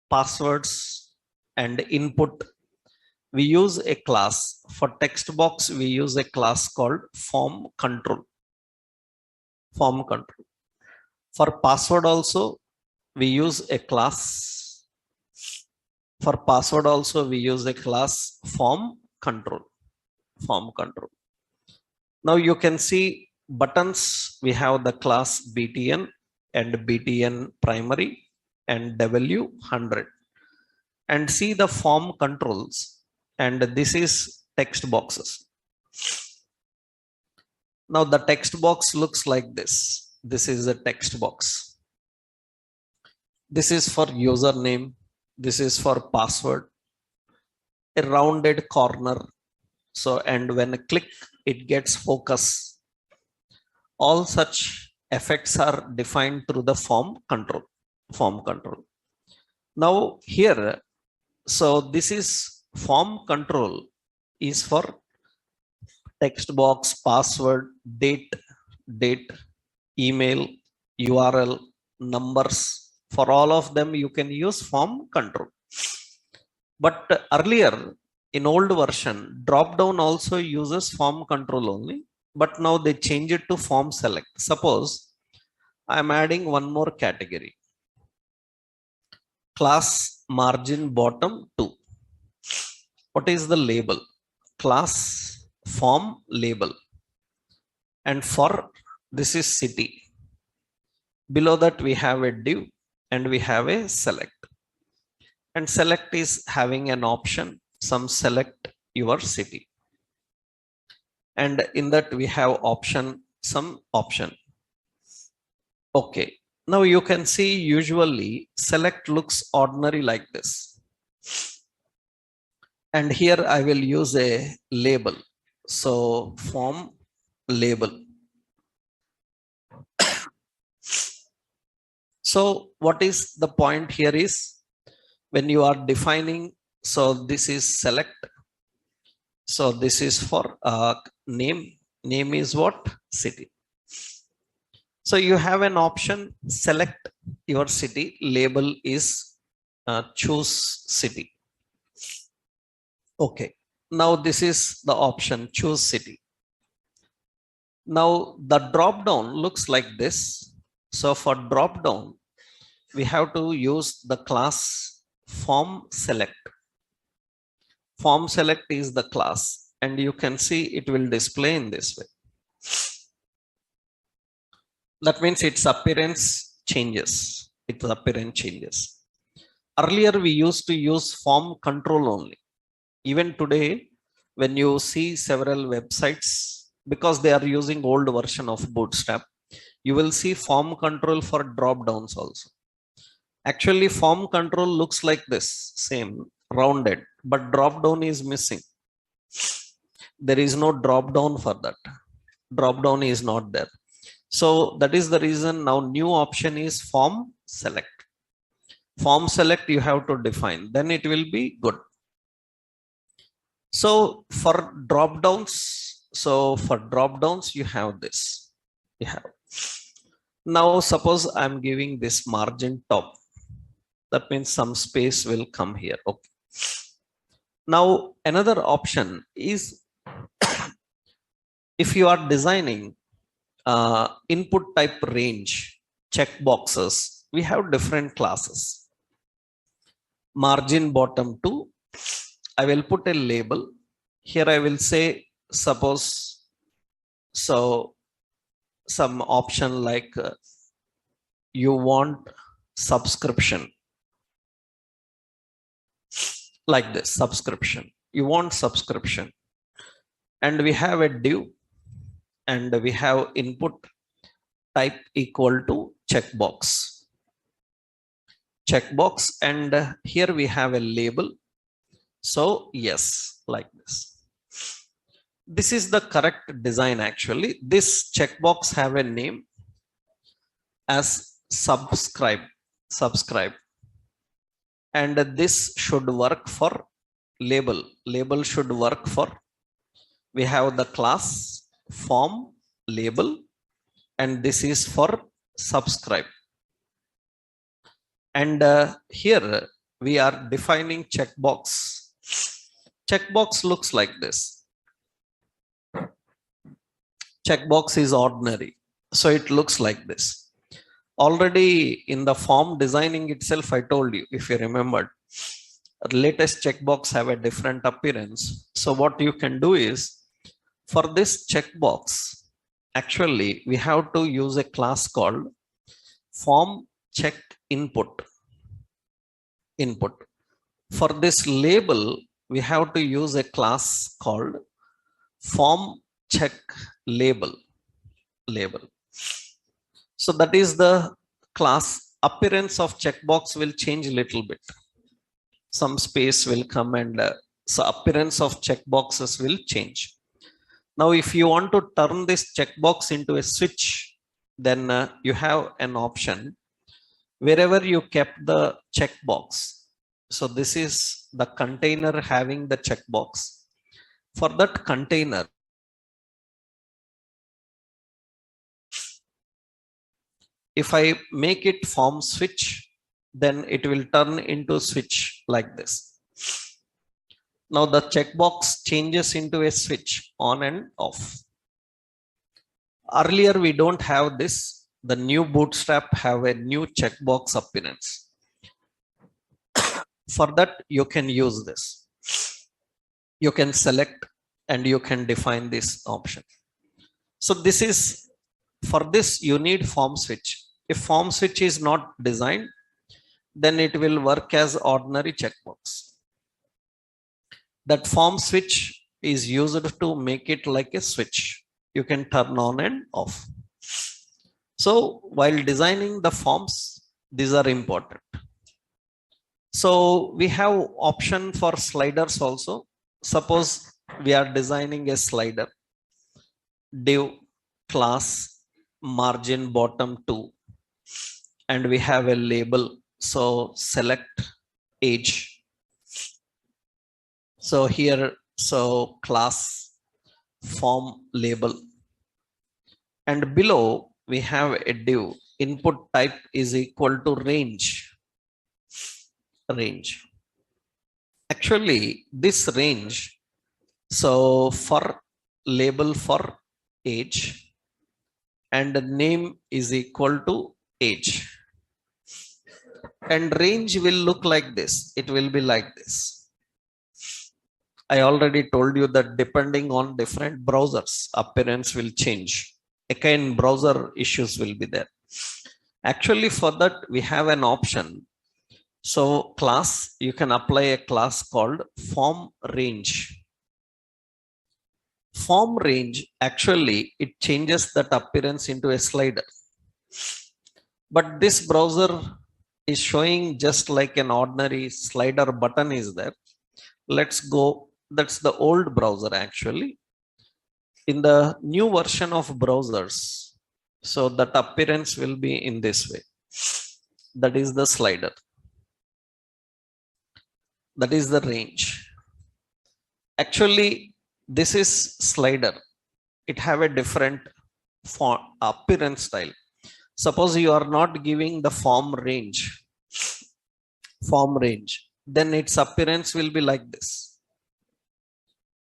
passwords and input, we use a class. For text box, we use a class called form control. Form control. For password also, we use a class. For password also, we use a class form control. Form control. Now you can see buttons, we have the class BTN and BTN primary and W100. And see the form controls, and this is text boxes. Now the text box looks like this. This is a text box. This is for username. This is for password. A rounded corner. So, and when I click, it gets focus. All such effects are defined through the form control. Form control. Now here, so this is form control is for text box, password, date, email, URL, numbers. For all of them, you can use form control. But earlier, in old version, drop down also uses form control only. But now they change it to form select. Suppose I am adding one more category. Class margin bottom 2. What is the label? Class form label. And for this is city. Below that we have a div and we have a select. And select is having an option, some select your city. And in that we have option, some option. Okay. Now you can see usually select looks ordinary like this. And here I will use a label. So form label. So what is the point here is when you are defining, so this is select. So this is for name. Name is what? City. So you have an option, select your city. Label is choose city. Okay. Now this is the option, choose city. Now the drop down looks like this. So for drop down, we have to use the class form select. Form select is the class, and you can see it will display in this way. That means its appearance changes. Its appearance changes. Earlier we used to use form control only. Even today, when you see several websites, because they are using old version of Bootstrap, you will see form control for drop downs also. Actually, form control looks like this, same, rounded, but drop down is missing. There is no drop down for that. Drop down is not there. So that is the reason now new option is form select. Form select you have to define, then it will be good. So for drop downs, you have this. You have. Now suppose I'm giving this margin top. That means some space will come here. Okay. Now another option is if you are designing input type range check boxes, we have different classes. Margin bottom 2, I will put a label here. I will say, suppose, so some option like you want subscription, like this, subscription, you want subscription, and we have a div, and we have input type equal to checkbox, and here we have a label. So yes, like this. This is the correct design. Actually, this checkbox have a name as subscribe, and this should work for label should work for, we have the class form label, and this is for subscribe. And here we are defining checkbox. Checkbox looks like this. Checkbox is ordinary, so it looks like this. Already in the form designing itself, I told you, if you remembered, latest checkbox have a different appearance. So what you can do is, for this checkbox, actually we have to use a class called form check input. For this label, we have to use a class called form check label. So that is the class. Appearance of checkbox will change a little bit. Some space will come, and so appearance of checkboxes will change. Now, if you want to turn this checkbox into a switch, then you have an option wherever you kept the checkbox. So this is the container having the checkbox. For that container, if I make it form switch, then it will turn into switch like this. Now the checkbox changes into a switch on and off. Earlier we don't have this. The new Bootstrap have a new checkbox appearance. For that, you can use this. You can select and you can define this option. So this is, for this you need form switch. If form switch is not designed, then it will work as ordinary checkbox. That form switch is used to make it like a switch. You can turn on and off. So while designing the forms, these are important. So we have option for sliders also. Suppose we are designing a slider, div class margin bottom 2, and we have a label. So select age. So here, so class form label, and below we have a div input type is equal to range. Actually this range, so for label for age, and the name is equal to age, and range will look like this. It will be like this. I already told you that depending on different browsers, appearance will change. Again, browser issues will be there. Actually, for that we have an option. So class, you can apply a class called form range. Form range, actually it changes that appearance into a slider. But this browser is showing just like an ordinary slider button is there. Let's go, that's the old browser actually. In the new version of browsers, so that appearance will be in this way. That is the slider. That is the range. Actually, this is slider. It have a different form, appearance style. Suppose you are not giving the form range, then its appearance will be like this.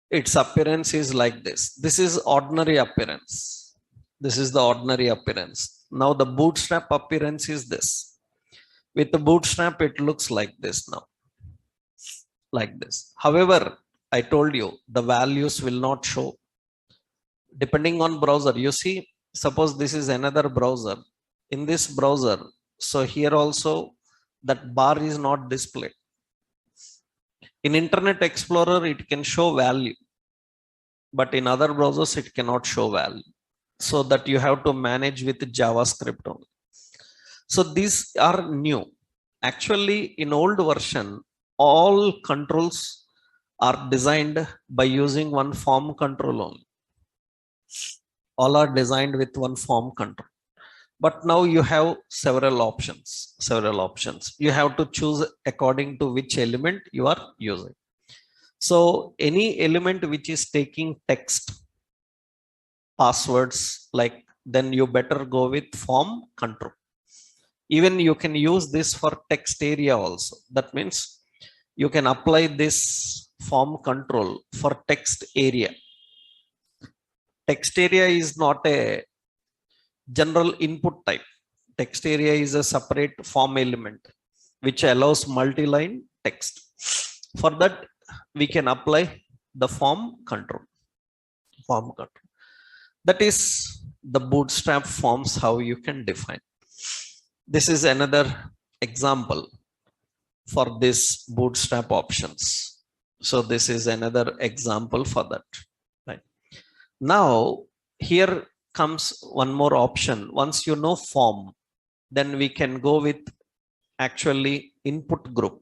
Its appearance is like this. This is ordinary appearance. This is the ordinary appearance. Now the bootstrap appearance is this. With the bootstrap, it looks like this now. Like this. However, I told you the values will not show. Depending on browser, you see, suppose this is another browser. In this browser, so here also that bar is not displayed. In Internet Explorer, it can show value, but in other browsers, it cannot show value. So that you have to manage with JavaScript only. So these are new. Actually, in old version, all controls are designed by using one form control only. All are designed with one form control. But now you have several options. You have to choose according to which element you are using. So any element which is taking text, passwords, like, then you better go with form control. Even you can use this for text area also. That means you can apply this form control for text area. Text area is not a general input type. Text area is a separate form element which allows multi-line text. For that, we can apply the form control. That is the bootstrap forms, how you can define. This is another example for this bootstrap options. So this is another example for that. Right. Now, here comes one more option. Once you know form, then we can go with actually input group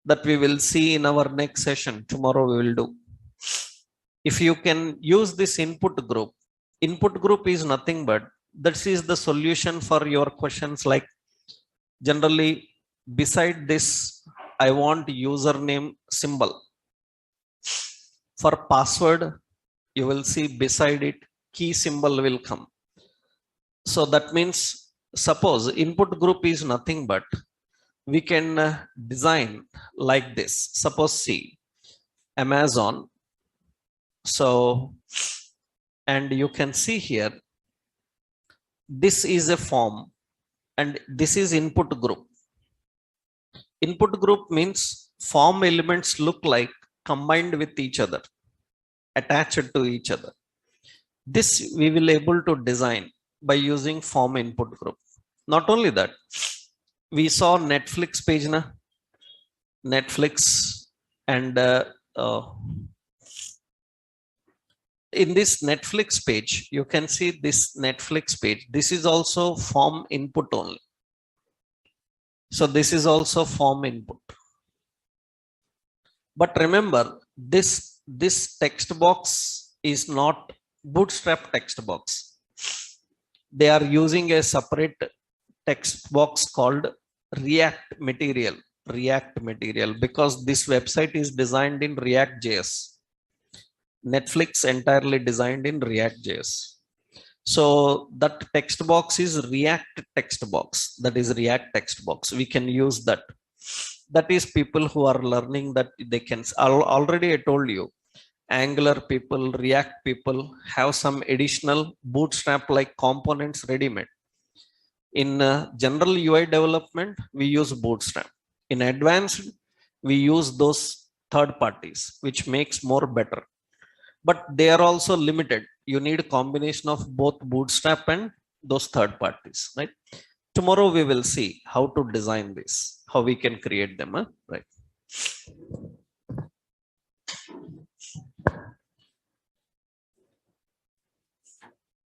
that we will see in our next session. Tomorrow we will do. If you can use this input group is nothing but this is the solution for your questions. Like generally beside this, I want username symbol. For password, you will see beside it key symbol will come. So that means suppose input group is nothing but we can design like this. Suppose see Amazon. So, and you can see here, this is a form and this is input group. Input group means form elements look like combined with each other, attached to each other. This we will able to design by using form input group. Not only that, we saw Netflix page na, Netflix, and in this Netflix page, you can see this Netflix page. This is also form input only. So this is also form input. But remember, this text box is not bootstrap text box. They are using a separate text box called React material, because this website is designed in React.js. Netflix entirely designed in React.js. So that text box is React text box. That is React text box. We can use that. That is people who are learning that they can. Already I told you, Angular people, React people have some additional bootstrap like components ready-made. In general UI development, we use bootstrap. In advanced, we use those third parties, which makes more better. But they are also limited. You need a combination of both bootstrap and those third parties, right? Tomorrow we will see how to design this, how we can create them, right?